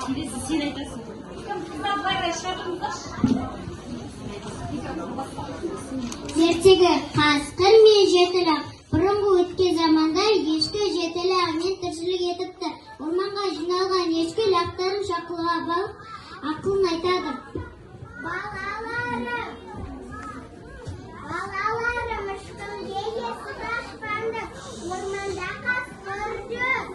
келесі сен айтасың. Ертегі қасқыр мен жетілік. Бұрынғы өткен заманда ешкі жетілігімен тіршілік етіпті. Орманға жиналған ешкі лақтарын шақылап алып, ақылын айтады. Балаларым, ешкімге есік ашпаңдар, орманда қасқыр жүр.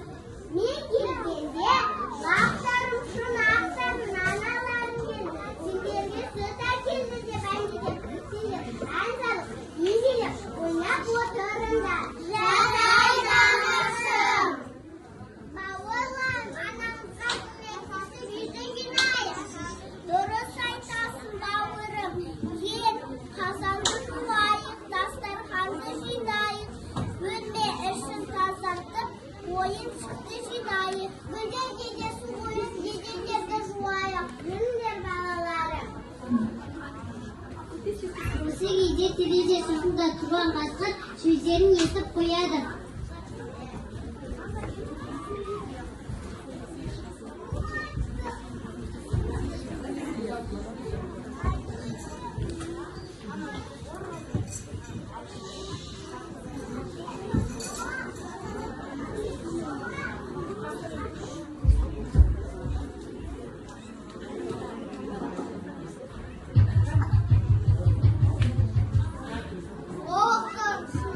Мен келгенде лақтарым шын ақтарын аналарым келді. Сендерге сүт әкелді деп әңгімелеп, сендер ән салып, егелеп, ойнап отырыңдар. Жарайды анашым. Бауырларым, анамызға тілектесіп үйден жинайық. Дұрыс айтасың бауырым. Кел, қазанды жуайық, дастарханды жинайық. Бөлме ішін тазартып, ойыншықты жинайық. Гүлдерге де су қойып, едендерді жуайық. Жүріңдер балаларым. Осы кезде терезе сыртында тұрған қасқыр сөздерін естіп қояды.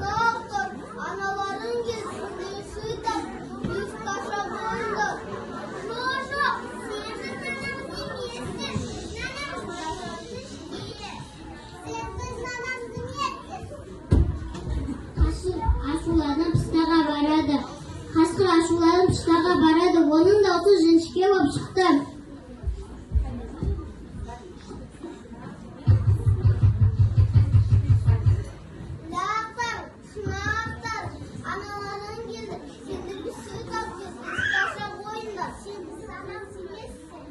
Лақтар, аналарың келсін, сөйтіп, ұйықташа қойыңдар. Жоқ, сенің нанамыз емессің. Ашуланып пыстаға барады. Қасқыр ашуланып пыстаға барады. Оның даусы жіңішке болып шықты. Лақтар, шынақтар, аналарың келді. Сендерге сүт алып, ұйықташа қойыңдар. Сенің нанамыз емессің.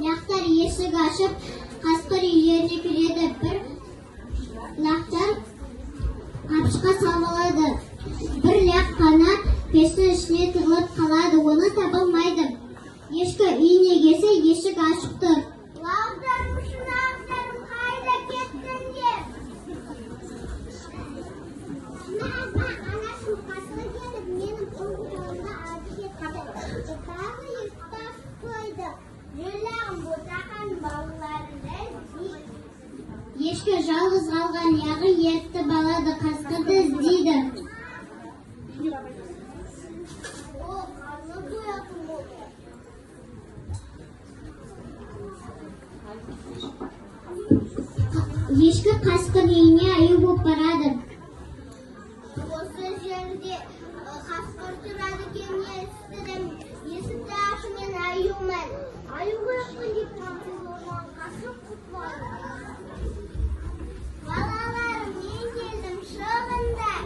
Лақтар есік ашып, қасқыр үйлеріне кіреді. Бір лақтар қапшыққа салып, бір лақ қана пештің ішіне тығылып қалады. Оны табылмайды. Ешкі үйіне келсе, есік ашық тұр. Лақтарым, шынақтарым, қайда кеттіңдер? Анашым қасқыр келіп, менің қолымда алып кетті. Тағы ұйықтап қойды. Жүлағым ботақан балаларында Ешкі жалғыз қалған яғы етті балады, қасқырды іздейді. О, қарны тоятын болды. Ешкі қасқыр үйіне аю болып барады. Осы жерде қасқыр тұрады екен, естідім. Есікті ашы, мен аюмын. Аюға қылып қамсыз орман қашып құтылады. Балаларым, мен келдім, шығыңдар.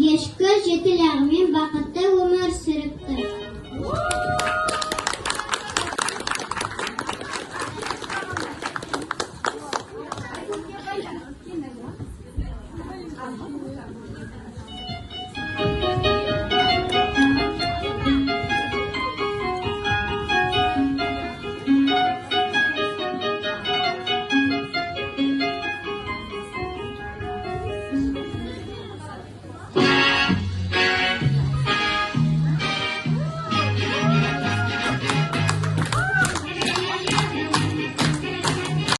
Ешкі жетілігімен бақытты өмір сүріпті.